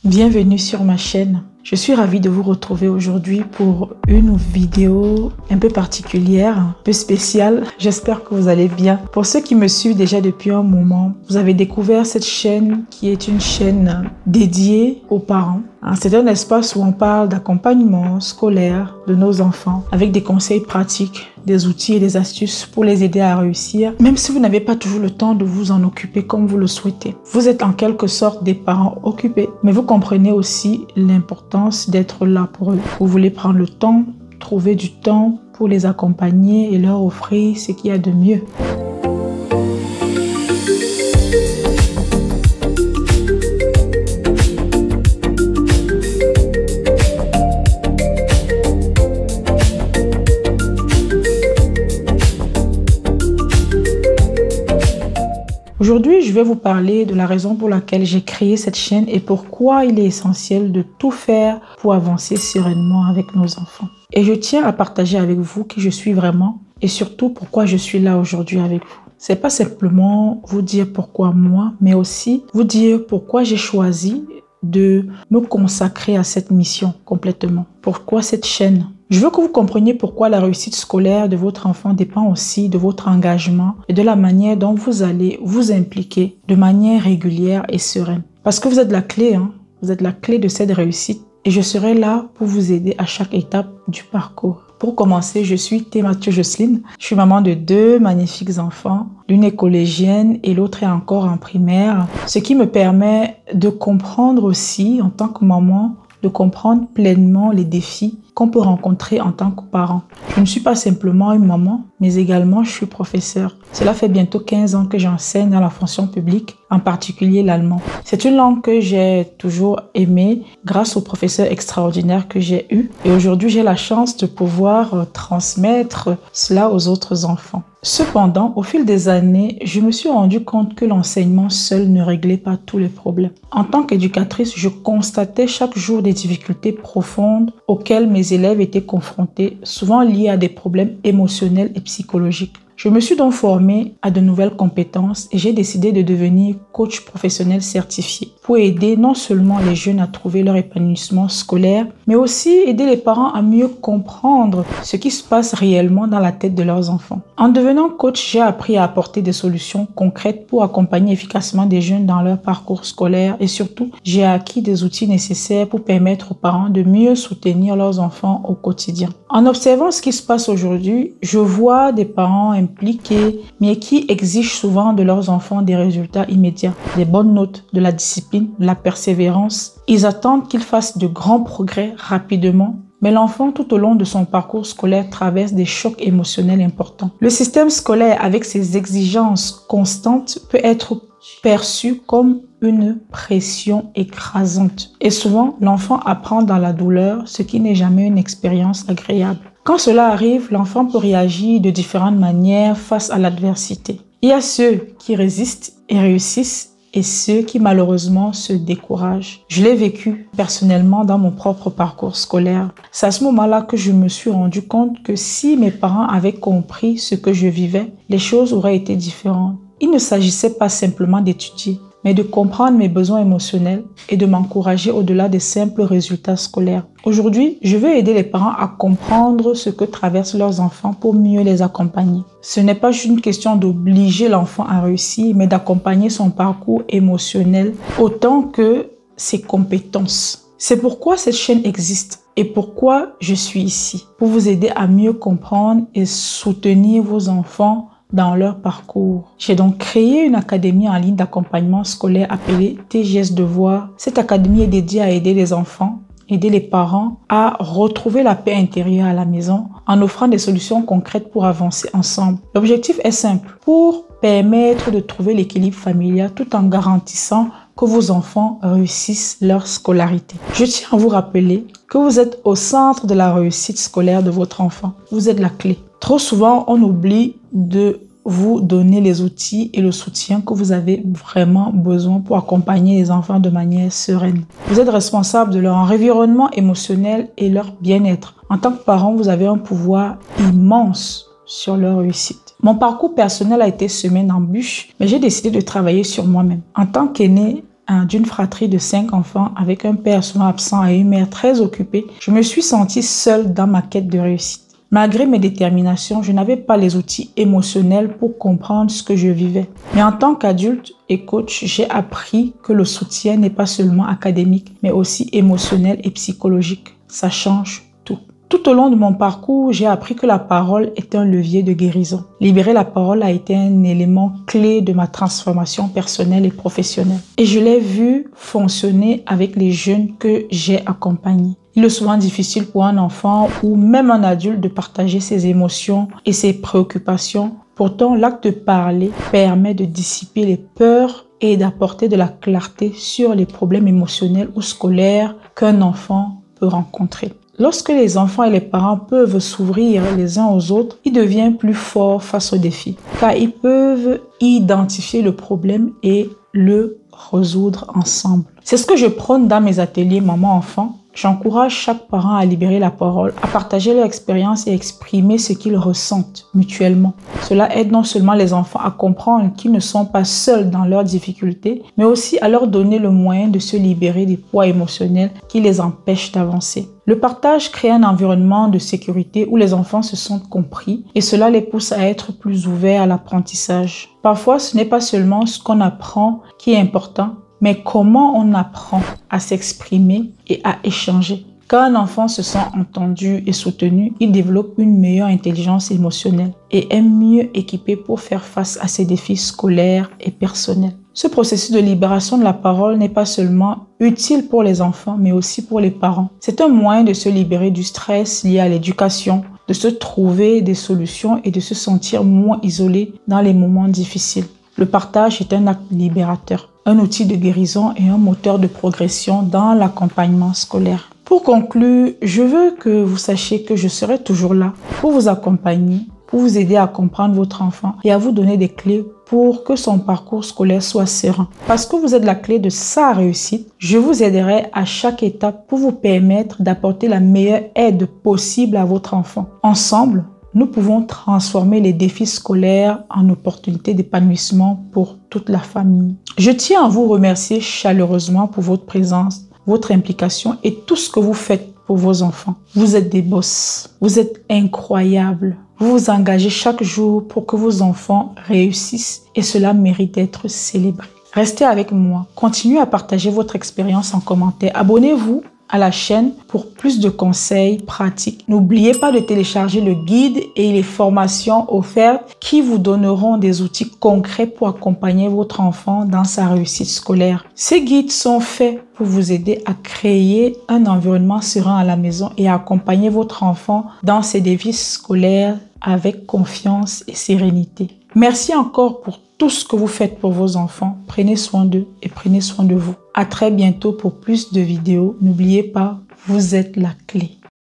Bienvenue sur ma chaîne. Je suis ravie de vous retrouver aujourd'hui pour une vidéo un peu particulière, un peu spéciale. J'espère que vous allez bien. Pour ceux qui me suivent déjà depuis un moment, vous avez découvert cette chaîne qui est une chaîne dédiée aux parents. C'est un espace où on parle d'accompagnement scolaire de nos enfants avec des conseils pratiques, des outils et des astuces pour les aider à réussir, même si vous n'avez pas toujours le temps de vous en occuper comme vous le souhaitez. Vous êtes en quelque sorte des parents occupés, mais vous comprenez aussi l'importance d'être là pour eux. Vous voulez prendre le temps, trouver du temps pour les accompagner et leur offrir ce qu'il y a de mieux. Aujourd'hui, je vais vous parler de la raison pour laquelle j'ai créé cette chaîne et pourquoi il est essentiel de tout faire pour avancer sereinement avec nos enfants. Et je tiens à partager avec vous qui je suis vraiment et surtout pourquoi je suis là aujourd'hui avec vous. C'est pas simplement vous dire pourquoi moi, mais aussi vous dire pourquoi j'ai choisi de me consacrer à cette mission complètement. Pourquoi cette chaîne? Je veux que vous compreniez pourquoi la réussite scolaire de votre enfant dépend aussi de votre engagement et de la manière dont vous allez vous impliquer de manière régulière et sereine. Parce que vous êtes la clé, vous êtes la clé de cette réussite et je serai là pour vous aider à chaque étape du parcours. Pour commencer, je suis Mathieu Jocelyne. Je suis maman de 2 magnifiques enfants. L'une est collégienne et l'autre est encore en primaire. Ce qui me permet de comprendre aussi, en tant que maman, de comprendre pleinement les défis qu'on peut rencontrer en tant que parent. Je ne suis pas simplement une maman, mais également je suis professeure. Cela fait bientôt 15 ans que j'enseigne dans la fonction publique, en particulier l'allemand. C'est une langue que j'ai toujours aimée grâce aux professeurs extraordinaires que j'ai eus. Et aujourd'hui, j'ai la chance de pouvoir transmettre cela aux autres enfants. Cependant, au fil des années, je me suis rendu compte que l'enseignement seul ne réglait pas tous les problèmes. En tant qu'éducatrice, je constatais chaque jour des difficultés profondes auxquelles mes élèves étaient confrontés, souvent liées à des problèmes émotionnels et psychologiques. Je me suis donc formée à de nouvelles compétences et j'ai décidé de devenir coach professionnel certifié pour aider non seulement les jeunes à trouver leur épanouissement scolaire, mais aussi aider les parents à mieux comprendre ce qui se passe réellement dans la tête de leurs enfants. En devenant coach, j'ai appris à apporter des solutions concrètes pour accompagner efficacement des jeunes dans leur parcours scolaire et surtout, j'ai acquis des outils nécessaires pour permettre aux parents de mieux soutenir leurs enfants au quotidien. En observant ce qui se passe aujourd'hui, je vois des parents impliqués, mais qui exigent souvent de leurs enfants des résultats immédiats, des bonnes notes, de la discipline, de la persévérance. Ils attendent qu'ils fassent de grands progrès rapidement, mais l'enfant tout au long de son parcours scolaire traverse des chocs émotionnels importants. Le système scolaire avec ses exigences constantes peut être perçu comme une pression écrasante. Et souvent, l'enfant apprend dans la douleur, ce qui n'est jamais une expérience agréable. Quand cela arrive, l'enfant peut réagir de différentes manières face à l'adversité. Il y a ceux qui résistent et réussissent et ceux qui malheureusement se découragent. Je l'ai vécu personnellement dans mon propre parcours scolaire. C'est à ce moment-là que je me suis rendu compte que si mes parents avaient compris ce que je vivais, les choses auraient été différentes. Il ne s'agissait pas simplement d'étudier, mais de comprendre mes besoins émotionnels et de m'encourager au-delà des simples résultats scolaires. Aujourd'hui, je veux aider les parents à comprendre ce que traversent leurs enfants pour mieux les accompagner. Ce n'est pas juste une question d'obliger l'enfant à réussir, mais d'accompagner son parcours émotionnel autant que ses compétences. C'est pourquoi cette chaîne existe et pourquoi je suis ici, pour vous aider à mieux comprendre et soutenir vos enfants dans leur parcours. J'ai donc créé une académie en ligne d'accompagnement scolaire appelée TGS Devoir. Cette académie est dédiée à aider les enfants, aider les parents à retrouver la paix intérieure à la maison en offrant des solutions concrètes pour avancer ensemble. L'objectif est simple, pour permettre de trouver l'équilibre familial tout en garantissant que vos enfants réussissent leur scolarité. Je tiens à vous rappeler que vous êtes au centre de la réussite scolaire de votre enfant. Vous êtes la clé. Trop souvent, on oublie de vous donner les outils et le soutien que vous avez vraiment besoin pour accompagner les enfants de manière sereine. Vous êtes responsable de leur environnement émotionnel et leur bien-être. En tant que parent, vous avez un pouvoir immense sur leur réussite. Mon parcours personnel a été semé d'embûches, mais j'ai décidé de travailler sur moi-même. En tant qu'aîné d'une fratrie de 5 enfants avec un père souvent absent et une mère très occupée, je me suis sentie seule dans ma quête de réussite. Malgré mes déterminations, je n'avais pas les outils émotionnels pour comprendre ce que je vivais. Mais en tant qu'adulte et coach, j'ai appris que le soutien n'est pas seulement académique, mais aussi émotionnel et psychologique. Ça change tout. Tout au long de mon parcours, j'ai appris que la parole est un levier de guérison. Libérer la parole a été un élément clé de ma transformation personnelle et professionnelle. Et je l'ai vu fonctionner avec les jeunes que j'ai accompagnés. Il est souvent difficile pour un enfant ou même un adulte de partager ses émotions et ses préoccupations. Pourtant, l'acte de parler permet de dissiper les peurs et d'apporter de la clarté sur les problèmes émotionnels ou scolaires qu'un enfant peut rencontrer. Lorsque les enfants et les parents peuvent s'ouvrir les uns aux autres, ils deviennent plus forts face aux défis, car ils peuvent identifier le problème et le résoudre ensemble. C'est ce que je prône dans mes ateliers maman-enfant. J'encourage chaque parent à libérer la parole, à partager leur expérience et à exprimer ce qu'ils ressentent mutuellement. Cela aide non seulement les enfants à comprendre qu'ils ne sont pas seuls dans leurs difficultés, mais aussi à leur donner le moyen de se libérer des poids émotionnels qui les empêchent d'avancer. Le partage crée un environnement de sécurité où les enfants se sentent compris et cela les pousse à être plus ouverts à l'apprentissage. Parfois, ce n'est pas seulement ce qu'on apprend qui est important, mais comment on apprend à s'exprimer et à échanger. Quand un enfant se sent entendu et soutenu, il développe une meilleure intelligence émotionnelle et est mieux équipé pour faire face à ses défis scolaires et personnels. Ce processus de libération de la parole n'est pas seulement utile pour les enfants, mais aussi pour les parents. C'est un moyen de se libérer du stress lié à l'éducation, de se trouver des solutions et de se sentir moins isolé dans les moments difficiles. Le partage est un acte libérateur, un outil de guérison et un moteur de progression dans l'accompagnement scolaire. Pour conclure, je veux que vous sachiez que je serai toujours là pour vous accompagner, pour vous aider à comprendre votre enfant et à vous donner des clés pour que son parcours scolaire soit serein. Parce que vous êtes la clé de sa réussite, je vous aiderai à chaque étape pour vous permettre d'apporter la meilleure aide possible à votre enfant. Ensemble, nous pouvons transformer les défis scolaires en opportunités d'épanouissement pour toute la famille. Je tiens à vous remercier chaleureusement pour votre présence, votre implication et tout ce que vous faites pour vos enfants. Vous êtes des boss, vous êtes incroyables. Vous vous engagez chaque jour pour que vos enfants réussissent et cela mérite d'être célébré. Restez avec moi, continuez à partager votre expérience en commentaire. Abonnez-vous à la chaîne pour plus de conseils pratiques. N'oubliez pas de télécharger le guide et les formations offertes qui vous donneront des outils concrets pour accompagner votre enfant dans sa réussite scolaire. Ces guides sont faits pour vous aider à créer un environnement serein à la maison et à accompagner votre enfant dans ses défis scolaires avec confiance et sérénité. Merci encore pour tout ce que vous faites pour vos enfants. Prenez soin d'eux et prenez soin de vous. À très bientôt pour plus de vidéos. N'oubliez pas, vous êtes la clé.